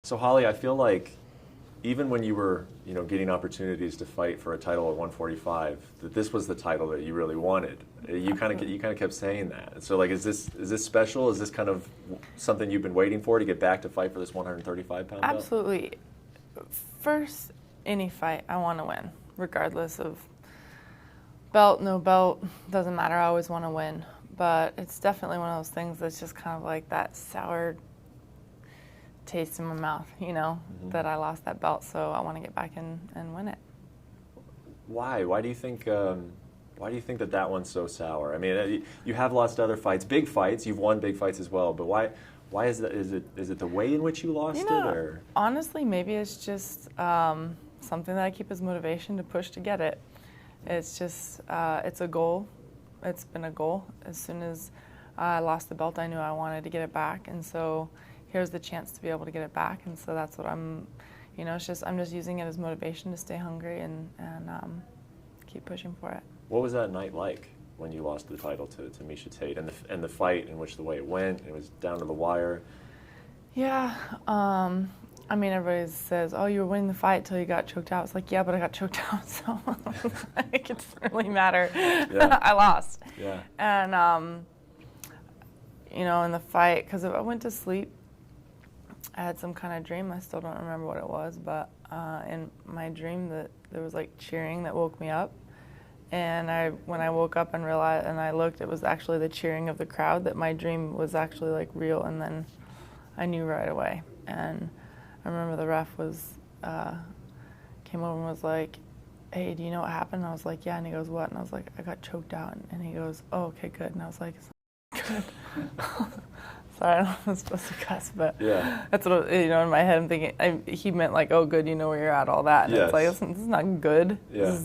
So Holly, I feel like even when you were, getting opportunities to fight for a title at 145, that this was the title that you really wanted. You kind of kept saying that. So like, is this special? Is this kind of something you've been waiting for to get back to fight for this 135-pound belt? Absolutely. First, any fight, I want to win, regardless of belt, no belt, doesn't matter. I always want to win. But it's definitely one of those things that's just kind of like that sour taste in my mouth, that I lost that belt. So I want to get back and win it. Why? Why do you think? Why do you think that one's so sour? I mean, you have lost other fights, big fights. You've won big fights as well. But why? Why is that? Is it the way in which you lost it, or honestly, maybe it's just something that I keep as motivation to push to get it. It's just it's a goal. It's been a goal. As soon as I lost the belt, I knew I wanted to get it back, and so here's the chance to be able to get it back. And so that's what I'm just using it as motivation to stay hungry and keep pushing for it. What was that night like when you lost the title to Miesha Tate, and the fight in which the way it went? It was down to the wire. Yeah. I mean, everybody says, "Oh, you were winning the fight till you got choked out." It's like, yeah, but I got choked out, so it doesn't really matter. Yeah. I lost. Yeah. And in the fight, because I went to sleep, I had some kind of dream. I still don't remember what it was, but in my dream that there was like cheering that woke me up. And when I woke up and realized, and I looked, it was actually the cheering of the crowd, that my dream was actually like real. And then I knew right away. And I remember the ref came over and was like, "Hey, do you know what happened?" And I was like, "Yeah." And he goes, "What?" And I was like, "I got choked out." And he goes, "Oh, okay, good." And I was like, "Good." Sorry, I don't know if I'm supposed to cuss, but yeah. That's what, in my head I'm thinking, he meant like, "Oh, good, you know where you're at," all that. And yes. It's like, this is not good. Yeah.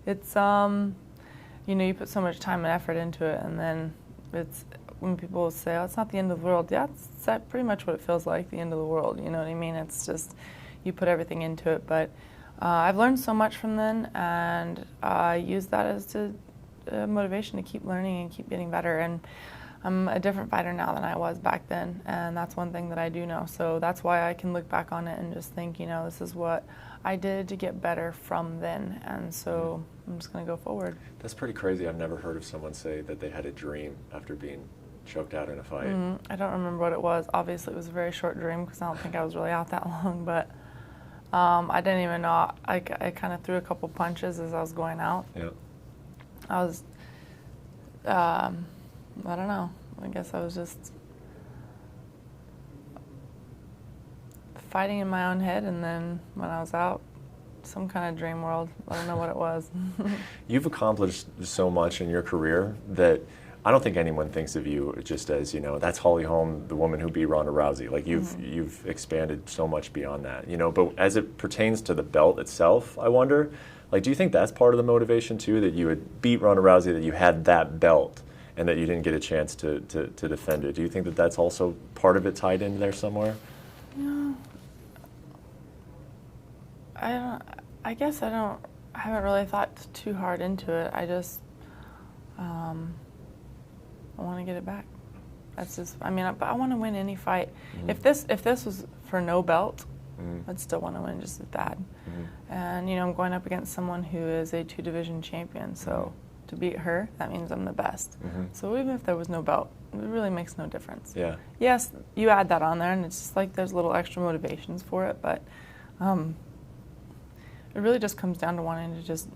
It's, you put so much time and effort into it, and then it's, when people say, "Oh, it's not the end of the world," yeah, it's pretty much what it feels like, the end of the world, you know what I mean? It's just, you put everything into it, but I've learned so much from then, and I use that as motivation to keep learning and keep getting better, and I'm a different fighter now than I was back then, and that's one thing that I do know. So that's why I can look back on it and just think, this is what I did to get better from then, and so I'm just going to go forward. That's pretty crazy. I've never heard of someone say that they had a dream after being choked out in a fight. I don't remember what it was. Obviously, it was a very short dream because I don't think I was really out that long, but I didn't even know. I kind of threw a couple punches as I was going out. Yeah. I was... I don't know. I guess I was just fighting in my own head, and then when I was out, some kind of dream world. I don't know what it was. You've accomplished so much in your career that I don't think anyone thinks of you just as, that's Holly Holm, the woman who beat Ronda Rousey. Like, you've expanded so much beyond that, But as it pertains to the belt itself, I wonder, like, do you think that's part of the motivation too, that you would beat Ronda Rousey, that you had that belt, and that you didn't get a chance to defend it? Do you think that that's also part of it tied in there somewhere? Yeah. I guess I haven't really thought too hard into it. I just, I want to get it back. That's just, but I want to win any fight. Mm-hmm. If this was for no belt, I'd still want to win just as bad. Mm-hmm. And, I'm going up against someone who is a 2-division champion, so to beat her, that means I'm the best. Mm-hmm. So even if there was no belt, it really makes no difference. Yeah. Yes, you add that on there, and it's just like there's little extra motivations for it, but it really just comes down to wanting to just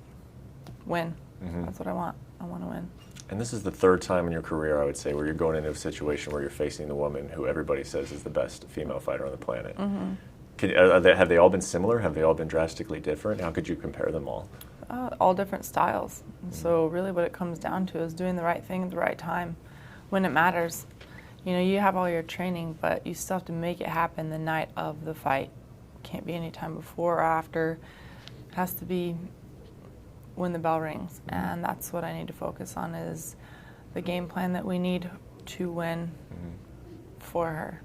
win. Mm-hmm. That's what I want. I want to win. And this is the third time in your career, I would say, where you're going into a situation where you're facing the woman who everybody says is the best female fighter on the planet. Mm-hmm. Have they all been similar? Have they all been drastically different? How could you compare them all? All different styles. Mm-hmm. So really what it comes down to is doing the right thing at the right time when it matters. You have all your training, but you still have to make it happen the night of the fight. Can't be any time before or after. It has to be when the bell rings. Mm-hmm. And that's what I need to focus on, is the game plan that we need to win for her,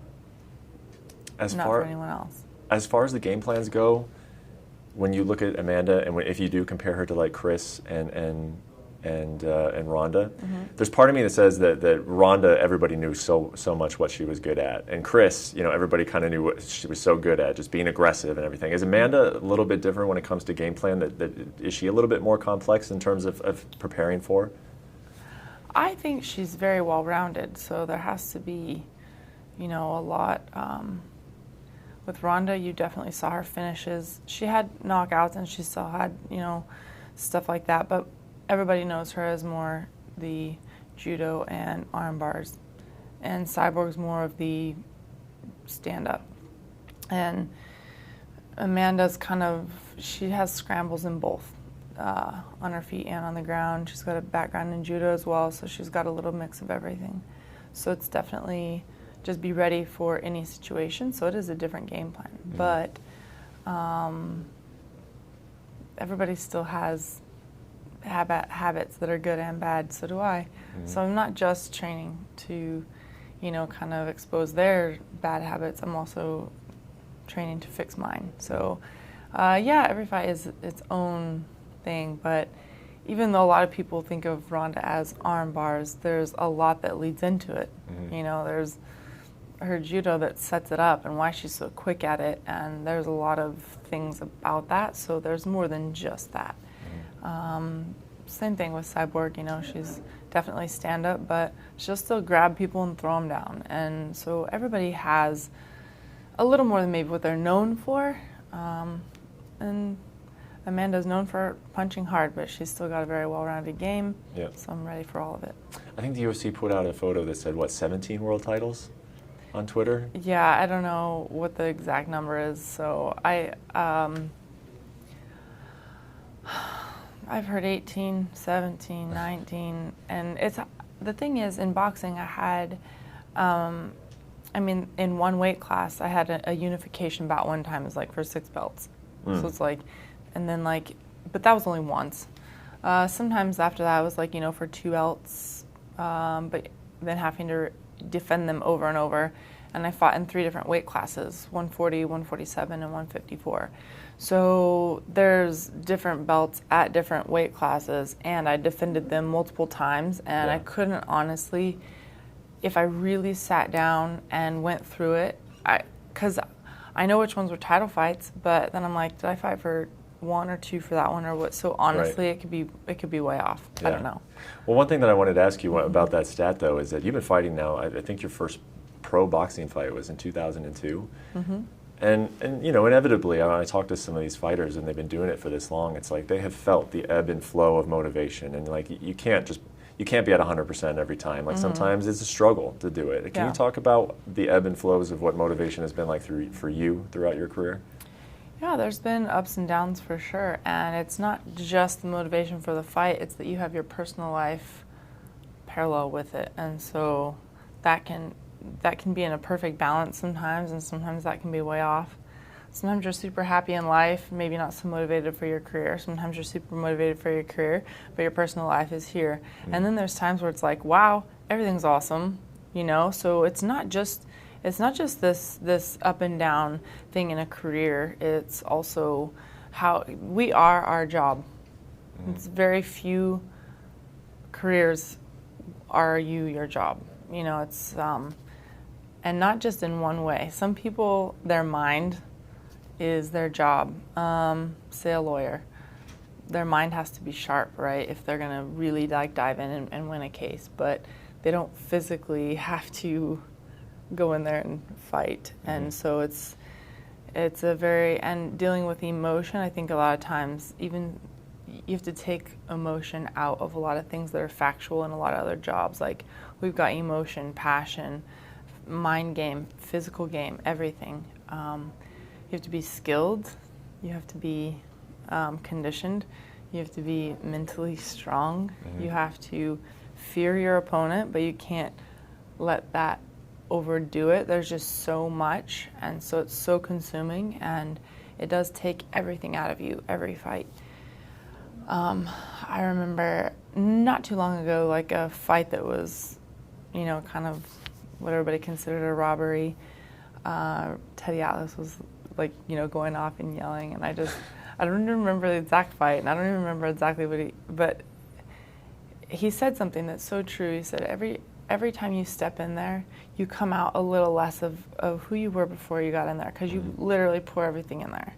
not for anyone else. As far as the game plans go, when you look at Amanda, and if you do compare her to like Cris and and Ronda. There's part of me that says that Ronda, everybody knew so much what she was good at, and Cris, everybody kind of knew what she was so good at, just being aggressive and everything. Is Amanda a little bit different when it comes to game plan? Is she a little bit more complex in terms of preparing for? I think she's very well-rounded, so there has to be, a lot. With Ronda, you definitely saw her finishes. She had knockouts and she still had, stuff like that, but everybody knows her as more the judo and arm bars. And Cyborg's more of the stand-up. And Amanda's she has scrambles in both, on her feet and on the ground. She's got a background in judo as well, so she's got a little mix of everything. So it's definitely just be ready for any situation. So it is a different game plan. But everybody still has habits that are good and bad. So do I. So I'm not just training to, kind of expose their bad habits. I'm also training to fix mine. So, every fight is its own thing. But even though a lot of people think of Ronda as arm bars, there's a lot that leads into it. There's her judo that sets it up and why she's so quick at it, and there's a lot of things about that, so there's more than just that. Same thing with Cyborg, she's definitely stand-up, but she'll still grab people and throw them down, and so everybody has a little more than maybe what they're known for, and Amanda's known for punching hard, but she's still got a very well-rounded game, so I'm ready for all of it. I think the UFC put out a photo that said, 17 world titles? On Twitter? Yeah, I don't know what the exact number is. So I've heard 18, 17, 19, and the thing is, in boxing I had, in one weight class I had a unification bout one time. It was for 6 belts. So it's and then but that was only once. Sometimes after that it was for 2 belts, but then having to defend them over and over, and I fought in 3 different weight classes, 140, 147, and 154. So there's different belts at different weight classes, and I defended them multiple times, and I couldn't honestly, if I really sat down and went through it, because I know which ones were title fights, but then I'm did I fight for 1 or 2 for that one or what? So honestly, it could be way off. I don't know. Well, one thing that I wanted to ask you about that stat though is that you've been fighting now. I think your first pro boxing fight was in 2002, and inevitably, I talk to some of these fighters and they've been doing it for this long. It's they have felt the ebb and flow of motivation, and you can't be at 100% every time. Sometimes it's a struggle to do it. Can you talk about the ebb and flows of what motivation has been for you throughout your career? Yeah, there's been ups and downs for sure, and it's not just the motivation for the fight, it's that you have your personal life parallel with it, and so that can be in a perfect balance sometimes, and sometimes that can be way off. Sometimes you're super happy in life, maybe not so motivated for your career. Sometimes you're super motivated for your career, but your personal life is here. And then there's times where it's wow, everything's awesome, so it's not just this up and down thing in a career. It's also how we are our job. It's very few careers are you your job. It's and not just in one way. Some people, their mind is their job. Say a lawyer, their mind has to be sharp, right? If they're gonna really dive in and win a case, but they don't physically have to go in there and fight. And so it's and dealing with emotion, I think a lot of times even you have to take emotion out of a lot of things that are factual in a lot of other jobs. We've got emotion, passion, mind game, physical game, everything. You have to be skilled, you have to be conditioned, you have to be mentally strong, you have to fear your opponent, but you can't let that overdo it. There's just so much, and so it's so consuming, and it does take everything out of you, every fight. I remember not too long ago, a fight that was, kind of what everybody considered a robbery. Teddy Atlas was going off and yelling, and I don't even remember the exact fight, and I don't even remember exactly but he said something that's so true. He said every time you step in there, you come out a little less of who you were before you got in there, because you literally pour everything in there.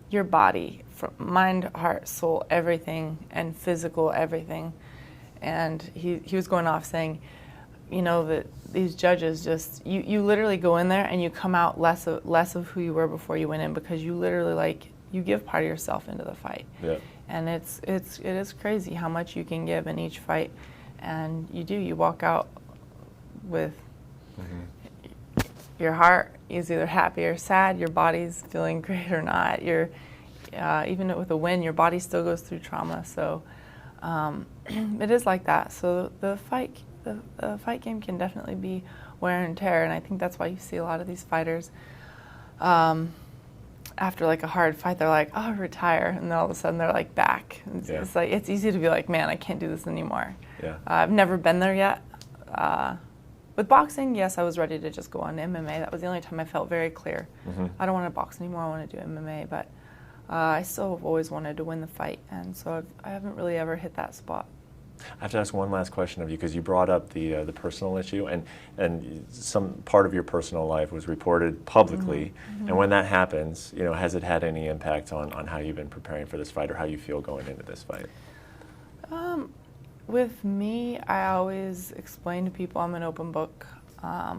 Your body, from mind, heart, soul, everything, and physical everything. And he was going off saying, you know, that these judges just, you literally go in there and you come out less of who you were before you went in, because you literally, like, you give part of yourself into the fight. Yeah. And it is crazy how much you can give in each fight. And you walk out with your heart is either happy or sad, your body's feeling great or not. You're even with a win, your body still goes through trauma. So it is like that. So the fight game can definitely be wear and tear, and I think that's why you see a lot of these fighters after like a hard fight, they're like, oh, retire, and then all of a sudden they're like back. It's like, it's easy to be like, man, I can't do this anymore. Yeah. I've never been there yet. With boxing, yes, I was ready to just go on to MMA. That was the only time I felt very clear. I don't want to box anymore, I want to do MMA, but I still have always wanted to win the fight, and so I haven't really ever hit that spot. I have to ask one last question of you, because you brought up the personal issue, and some part of your personal life was reported publicly. And when that happens, you know, has it had any impact on how you've been preparing for this fight, or how you feel going into this fight? With me, I always explain to people I'm an open book. I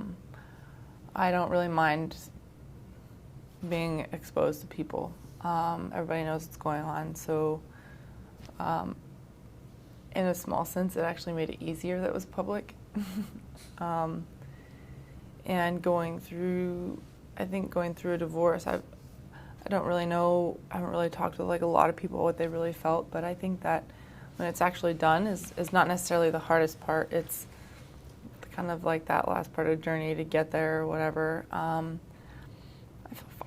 don't really mind being exposed to people. Everybody knows what's going on, so in a small sense, it actually made it easier that it was public. And going through a divorce, I don't really know, I haven't really talked to like a lot of people what they really felt, but I think that when it's actually done is not necessarily the hardest part. It's kind of like that last part of the journey to get there or whatever.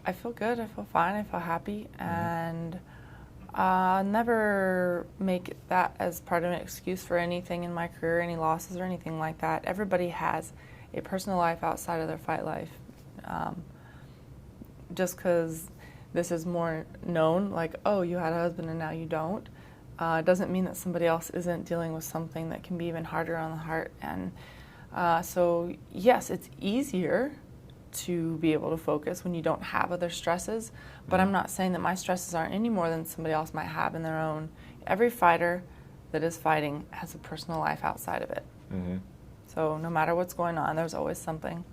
I feel good, I feel fine, I feel happy, and never make that as part of an excuse for anything in my career, any losses or anything like that. Everybody has a personal life outside of their fight life. Just because this is more known, like, oh, you had a husband and now you don't, doesn't mean that somebody else isn't dealing with something that can be even harder on the heart. And so, yes, it's easier to be able to focus when you don't have other stresses, but I'm not saying that my stresses aren't any more than somebody else might have in their own. Every fighter that is fighting has a personal life outside of it. So no matter what's going on, there's always something.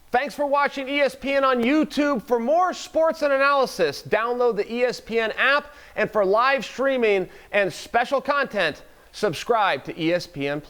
Thanks for watching ESPN on YouTube. For more sports and analysis, download the ESPN app, and for live streaming and special content, subscribe to ESPN+.